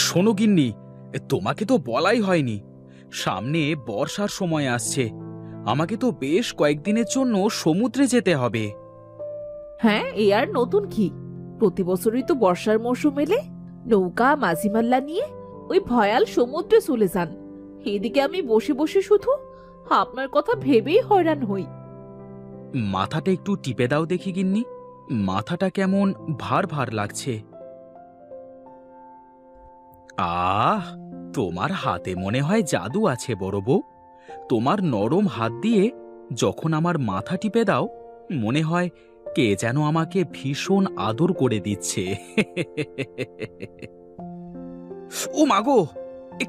শোনো গিন্নি, তোমাকে তো বলাই হয়নি, সামনে বর্ষার সময় আসছে। আমাকে তো বেশ কয়েকদিনের জন্য সমুদ্রে যেতে হবে। হ্যাঁ, এ আর নতুন কি? প্রতি বছরই তো বর্ষার মৌসুম এলে নৌকা মাঝিমাল্লা নিয়ে ওই ভয়াল সমুদ্রে চলে যান। এদিকে আমি বসে বসে শুধু আপনার কথা ভেবেই হয়রান হই। মাথাটা একটু টিপে দাও দেখি গিন্নি, মাথাটা কেমন ভার ভার লাগছে। আহ, তোমার হাতে মনে হয় জাদু আছে বড় বউ। তোমার নরম হাত দিয়ে যখন আমার মাথা টিপে দাও, মনে হয় কে যেন আমাকে ভীষণ আদর করে দিচ্ছে। ও মাগো,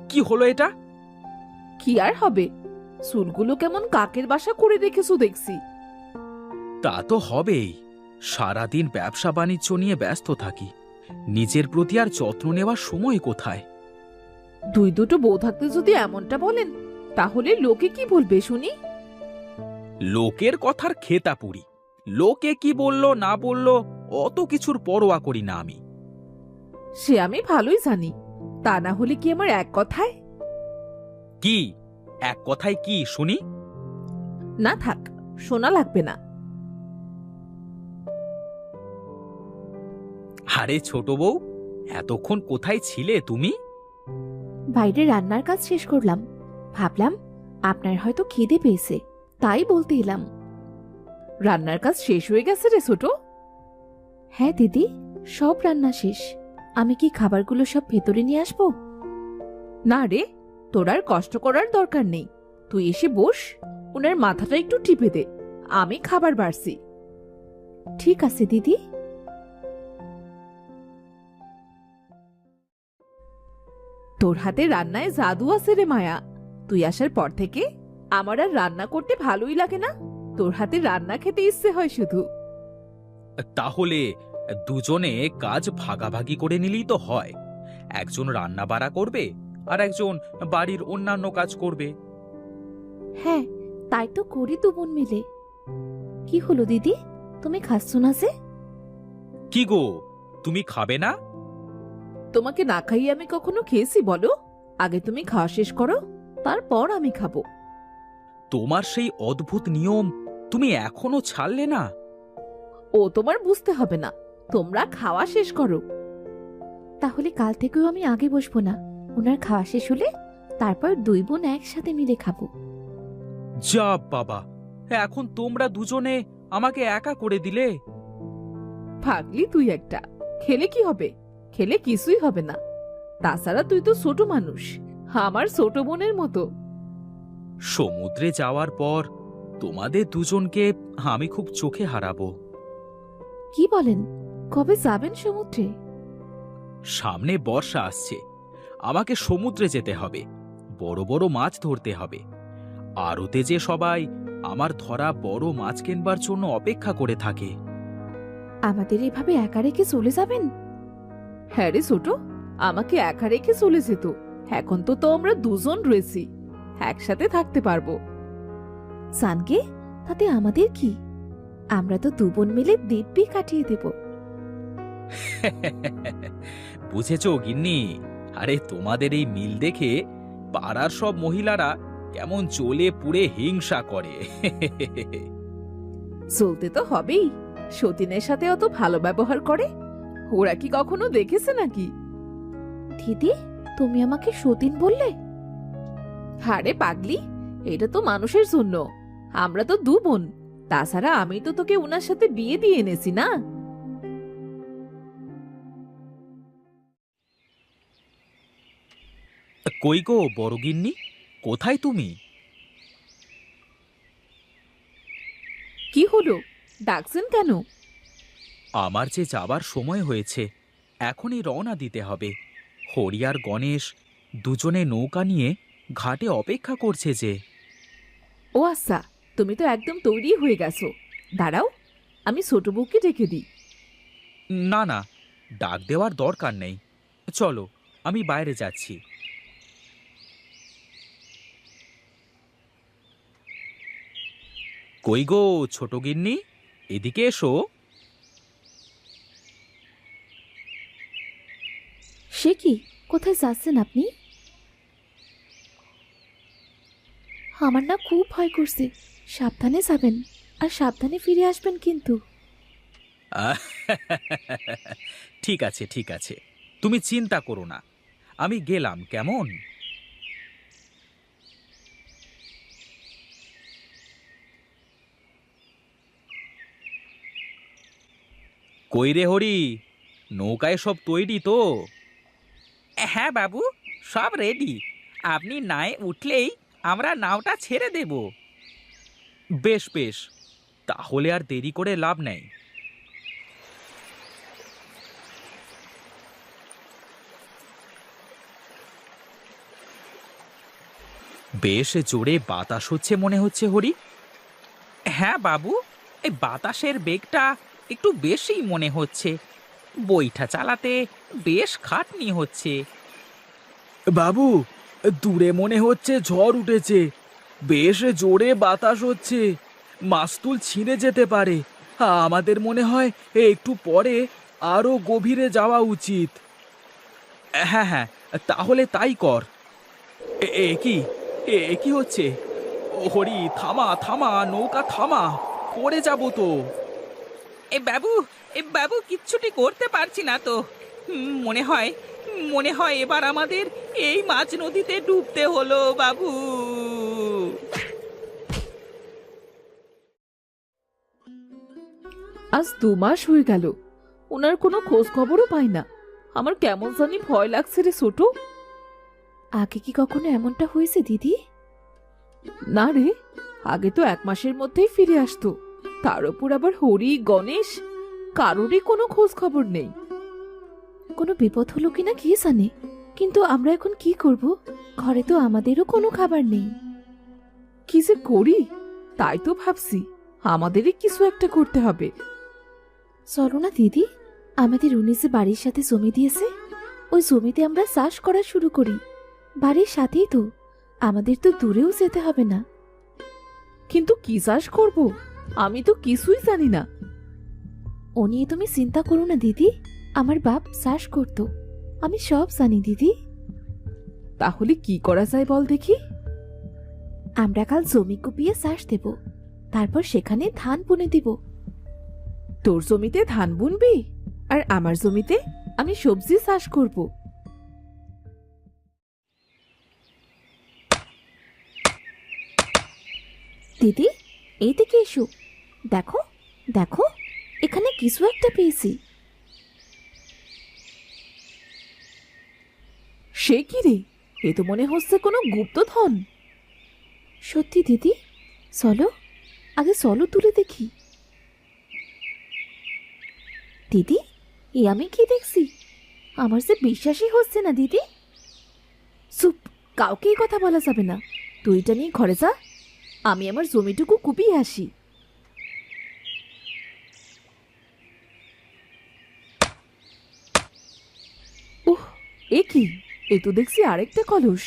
কি হলো এটা? কি আর হবে, চুলগুলো কেমন কাকের বাসা করে রেখেছো দেখছি। তা তো হবেই, সারাদিন ব্যবসা বাণিজ্য নিয়ে ব্যস্ত থাকি, নিজের প্রতি আর যত্ন নেওয়ার সময় কোথায়। দুই দুটো বউ থাকতে যদি এমনটা বলেন, তাহলে লোকে কি বলবে শুনি? লোকের কথার খেতা পুরি, লোকে কি বলল না বলল অত কিছুর পরোয়া করি না আমি। সে আমি ভালোই জানি, তা না হলে কি আমার এক কথায়? কি এক কথায় কি শুনি? না থাক, শোনা লাগবে না। আরে ছোট বউ, এতক্ষণ কোথায় ছিলে তুমি? বাইরে রান্নার কাজ শেষ করলাম, ভাবলাম আপনার হয়তো খিদে পেয়েছে, তাই বলতে এলাম। রান্নার কাজ শেষ হয়ে গেছে রে ছোট? হ্যাঁ দিদি, সব রান্না শেষ। আমি কি খাবারগুলো সব ভেতরে নিয়ে আসবো? না রে, তোর আর কষ্ট করার দরকার নেই। তুই এসে বস, ওনার মাথাটা একটু টিপে দে, আমি খাবার বাড়ছি। ঠিক আছে দিদি। তোর হাতে রান্নায় জাদু আছে রে মায়া। তুই আসার পর থেকে আমার আর রান্না করতে ভালোই লাগে না, তোর হাতে রান্না খেতে ইচ্ছে হয় শুধু। তাহলে দুজনে কাজ ভাগাভাগি করে নিলেই তো হয়। একজন রান্না বাড়া করবে আর একজন বাড়ির অন্যান্য কাজ করবে। হ্যাঁ, তাই তো করি দু বোন মিলে। কি হলো দিদি, তুমি খাচ্ছ না যে? কি গো, তুমি খাবে না? তোমাকে না খাইয়ে আমি কখনো খেয়েছি বলো? আগে তুমি খাওয়া শেষ করো, তারপর আমি খাবো। তোমার সেই অদ্ভুত নিয়ম তুমি এখনো ছাড়লে না। ও তোমার বুঝতে হবে না, তোমরা খাওয়া শেষ করো। তাহলে কাল থেকেও আমি আগে বসবো না, ওনার খাওয়া শেষ হলে তারপর দুই বোন একসাথে মিলে খাবো। যা বাবা, এখন তোমরা দুজনে আমাকে একা করে দিলে। ভাগলি তুই একটা, খেলে কি হবে? খেলে কিছুই হবে না। তাছাড়া তুই তো ছোট মানুষ, আমার ছোট বোনের মতো। সমুদ্রে যাওয়ার পর তোমাদের দুজনকে আমি খুব চোখে হারাবো। কি বলেন, কবে যাবেন সমুদ্রে? সামনে বর্ষা আসছে, আমাকে সমুদ্রে যেতে হবে, বড় বড় মাছ ধরতে হবে। আড়তে যে সবাই আমার ধরা বড় মাছ কেনবার জন্য অপেক্ষা করে থাকে। আমাদের এভাবে একা রেখে চলে যাবেন? হ্যাঁ রে ছোট, আমাকে একা রেখে চলে যেত, এখন তো আমরা দুজন রয়েছি, একসাথে থাকতে পারবো। জানকে, তাতে আমাদের কি? আমরা তো দু বোন মিলে দিব্যি কাটিয়ে দেব। বুঝেছো গিন্নি? আরে তোমাদের এই মিল দেখে পাড়ার সব মহিলারা কেমন জ্বলে পুড়ে হিংসা করে। চলতে তো হবেই, সতীনের সাথে অত ভালো ব্যবহার করে, ওরা কি কখনো দেখেছে নাকি? দিদি, তুমি আমাকে সতীন বললে? হারে পাগলি, এটা তো মানুষের জন্য, আমরা তো দু বোন। তাছাড়া আমি তো তোকে উনার সাথে বিয়ে দিয়ে এনেছি না। কই গো বড় গিন্নি, কোথায় তুমি? কি হলো, ডাকছেন কেন? আমার যে যাবার সময় হয়েছে, এখনই রওনা দিতে হবে। হরি আর গণেশ দুজনে নৌকা নিয়ে ঘাটে অপেক্ষা করছে যে। ও আচ্ছা, তুমি তো একদম তৈরি হয়ে গেছো। দাঁড়াও, আমি ছোট বউকে ডেকে দিই। না না, ডাক দেওয়ার দরকার নেই, চলো আমি বাইরে যাচ্ছি। কই গো ছোট গিন্নি, এদিকে এসো। সে কি, কোথায় যাচ্ছেন আপনি? আমার না খুব ভয় করছে। সাবধানে যাবেন, আর সাবধানে ফিরে আসবেন কিন্তু। আহ, ঠিক আছে ঠিক আছে, তুমি চিন্তা করো না, আমি গেলাম কেমন। কই রে হরি, নৌকায় সব তৈরি তো? হ্যাঁ বাবু, সব রেডি। আপনি নায়ে উঠলেই আমরা নাওটা ছেড়ে দেব। বেশ বেশ, তাহলে আর দেরি করে লাভ নেই। বেশ জোরে বাতাস হচ্ছে মনে হচ্ছে হরি। হ্যাঁ বাবু, এই বাতাসের বেগটা একটু বেশি মনে হচ্ছে। বইটা চালাতে বেশ খাটনি হচ্ছে। বাবু, দূরে মনে হচ্ছে ঝড় উঠেছে, বেশ জোরে বাতাস হচ্ছে, মাস্তুল ছিঁড়ে যেতে পারে। আমাদের মনে হয় একটু পরে আরো গভীরে যাওয়া উচিত। হ্যাঁ হ্যাঁ, তাহলে তাই কর। এ কি, এ কি হচ্ছে? ও হরি, থামা থামা, নৌকা থামা, পড়ে যাব তো। এ বাবু কিচ্ছুটি করতে পারছি না তো। মনে হয় এবার আমাদের এই মাঝ নদীতে ডুবতে হলো বাবু। আজ 2 মাস হয়ে গেল, ওনার কোনো খোঁজ খবরও পাই না। আমার কেমন জানি ভয় লাগছে রে ছোট। আগে কি কখনো এমনটা হয়েছে দিদি? না রে, আগে তো 1 মাসের মধ্যেই ফিরে আসতো। তার উপর আবার হরি, গণেশ, কারোরই কোনো খোঁজ খবর নেই। কোনো বিপদ হলো কিনা কে জানে। কিন্তু আমরা এখন কি করব? ঘরে তো আমাদেরও কোনো খাবার নেই। কি যে করি তাই তো ভাবছি, আমাদেরই কিছু একটা করতে হবে। চলো না দিদি, আমাদের উনি যে বাড়ির সাথে জমি দিয়েছে, ওই জমিতে আমরা চাষ করা শুরু করি। বাড়ির সাথেই তো, আমাদের তো দূরেও যেতে হবে না। কিন্তু কি চাষ করব? আমি তো কিছুই জানি না। ও নিয়ে তুমি চিন্তা করো না দিদি, আমার বাপ চাষ করতো, আমি সব জানি দিদি। তাহলে কি করা যায় বল দেখি। আমরা কাল জমি কুপিয়ে চাষ দেব, তারপর সেখানে ধান বুনে দিব। তোর জমিতে ধান বুনবি, আর আমার জমিতে আমি সবজি চাষ করব। দিদি, এই দিকে এসো, দেখো দেখো, এখানে কিছু একটা পেয়েছি। সে কি রে, এ তো মনে হচ্ছে কোনো গুপ্তধন। সত্যি দিদি, চলো আগে চলো তুলে দেখি। দিদি, এ আমি কি দেখছি? আমার যে বিশ্বাসই হচ্ছে না দিদি। চুপ, কাউকে এই কথা বলা যাবে না। তুই এটা নিয়ে ঘরে যা, আমি আমার জমিটুকু কুপিয়ে আসি। উহ, এ কি, এ তো দেখছি আরেকটা কলস।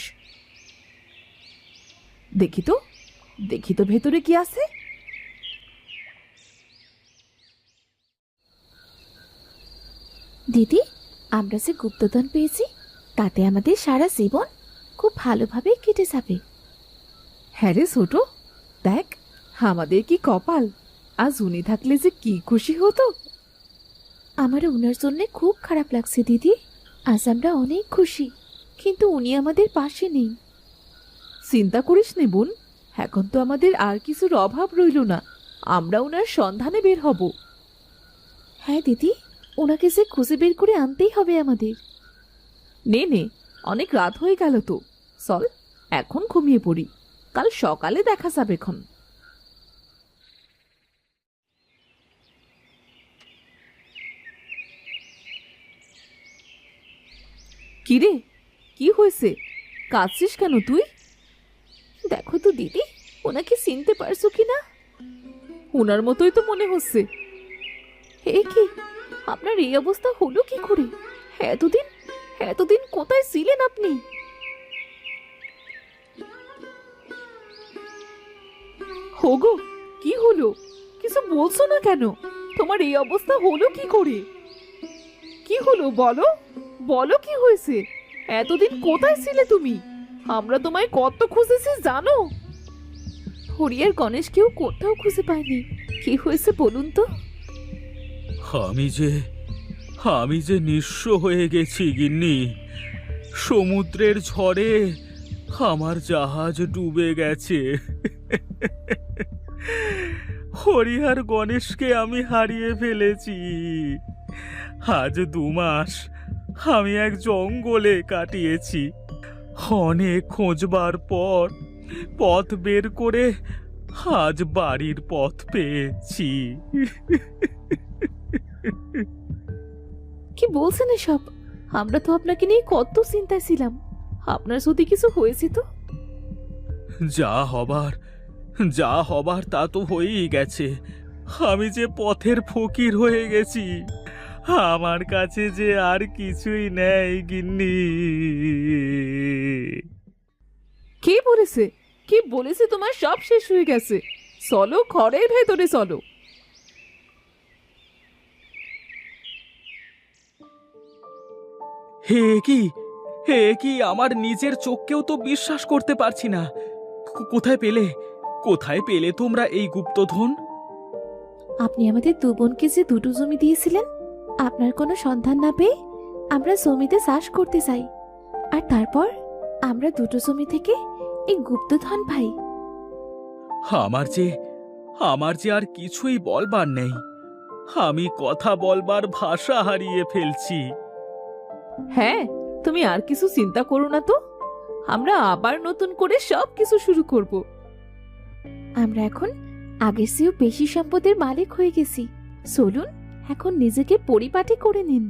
দেখি তো, দেখি তো ভেতরে কি আছে। দিদি, আমরা যে গুপ্তধন পেয়েছি, তাতে আমাদের সারা জীবন খুব ভালোভাবে কেটে যাবে। হ্যাঁ রে ছোট, দেখ আমাদের কি কপাল। আজ উনি থাকলে যে কি খুশি হতো। আমার উনার জন্য খুব খারাপ লাগছে দিদি। আজ আমরা অনেক খুশি, কিন্তু উনি আমাদের পাশে নেই। চিন্তা করিস নে বোন, এখন তো আমাদের আর কিছুর অভাব রইল না। আমরা ওনার সন্ধানে বের হব। হ্যাঁ দিদি, ওনাকে যে খুঁজে বের করে আনতেই হবে আমাদের। নে নে, অনেক রাত হয়ে গেল তো, চল এখন ঘুমিয়ে পড়ি, কাল সকালে দেখা যাবে খন। কিরে, কি হয়েছে? কাঁদছিস কেন তুই? দেখো তো দিদি, ওনাকে চিনতে পারছো কিনা? ওনার মতোই তো মনে হচ্ছে। এ কি, আপনার এই অবস্থা হলো কি করে? এতদিন এতদিন কোথায় ছিলেন আপনি? হোগো, কি হলো? কিছু বলছো না কেন? তোমার এই অবস্থা হলো কি করে? কি হলো বলো? বলো কি হয়েছে? এতদিন কোথায় ছিলে তুমি? আমরা তোমায় কত খুঁজেছি জানো? হরিয়ার গণেশ কেউ কোথাও খুঁজে পায়নি। কি হয়েছে বলুন তো? আমি যে নিঃস্ব হয়ে গেছি গিন্নি। সমুদ্রের ঝড়ে আমার জাহাজ ডুবে গেছে। হরিহর গণেশকে আমি হারিয়ে ফেলেছি। আজ 2 মাস আমি এক জঙ্গলে কাটিয়েছি। অনেক খোঁজবার পর পথ বের করে আজ বাড়ির পথ পেয়েছি। কি বলছেন এসব? আমরা তো আপনাকে নিয়ে কত চিন্তায় ছিলাম। আপনার যদি কিছু হয়েছে তো? যা হবার তা তো হয়েই গেছে। আমি যে পথের ফকির হয়ে গেছি। আমার কাছে যে আর কিছুই নেই গিন্নি। কে বলেছে? কি বলেছে তোমার সব শেষ হয়ে গেছে? চলো ঘরের ভেতরে চলো। হে কি আমার নিজের চোখকেও তো বিশ্বাস করতে পারছি না। কোথায় পেলে তোমরা এই গুপ্তধন? আপনি আমাদের 2 বোনকে যে 2টো জমি দিয়েছিলেন, আপনার কোনো সন্ধান না পেয়ে আমরা জমিতে চাষ করতে চাই। আর তারপর আমরা 2টো জমি থেকে এই গুপ্তধন পাই। আমার যে আর কিছুই বলবার নেই। আমি কথা বলবার ভাষা হারিয়ে ফেলছি। হ্যাঁ, তুমি আর কিছু চিন্তা করো না তো। আমরা আবার নতুন করে সব কিছু শুরু করব। আমরা এখন আগের চেয়েও বেশি সম্পদের মালিক হয়ে গেছি। চলুন এখন নিজেকে পরিপাটি করে নিন।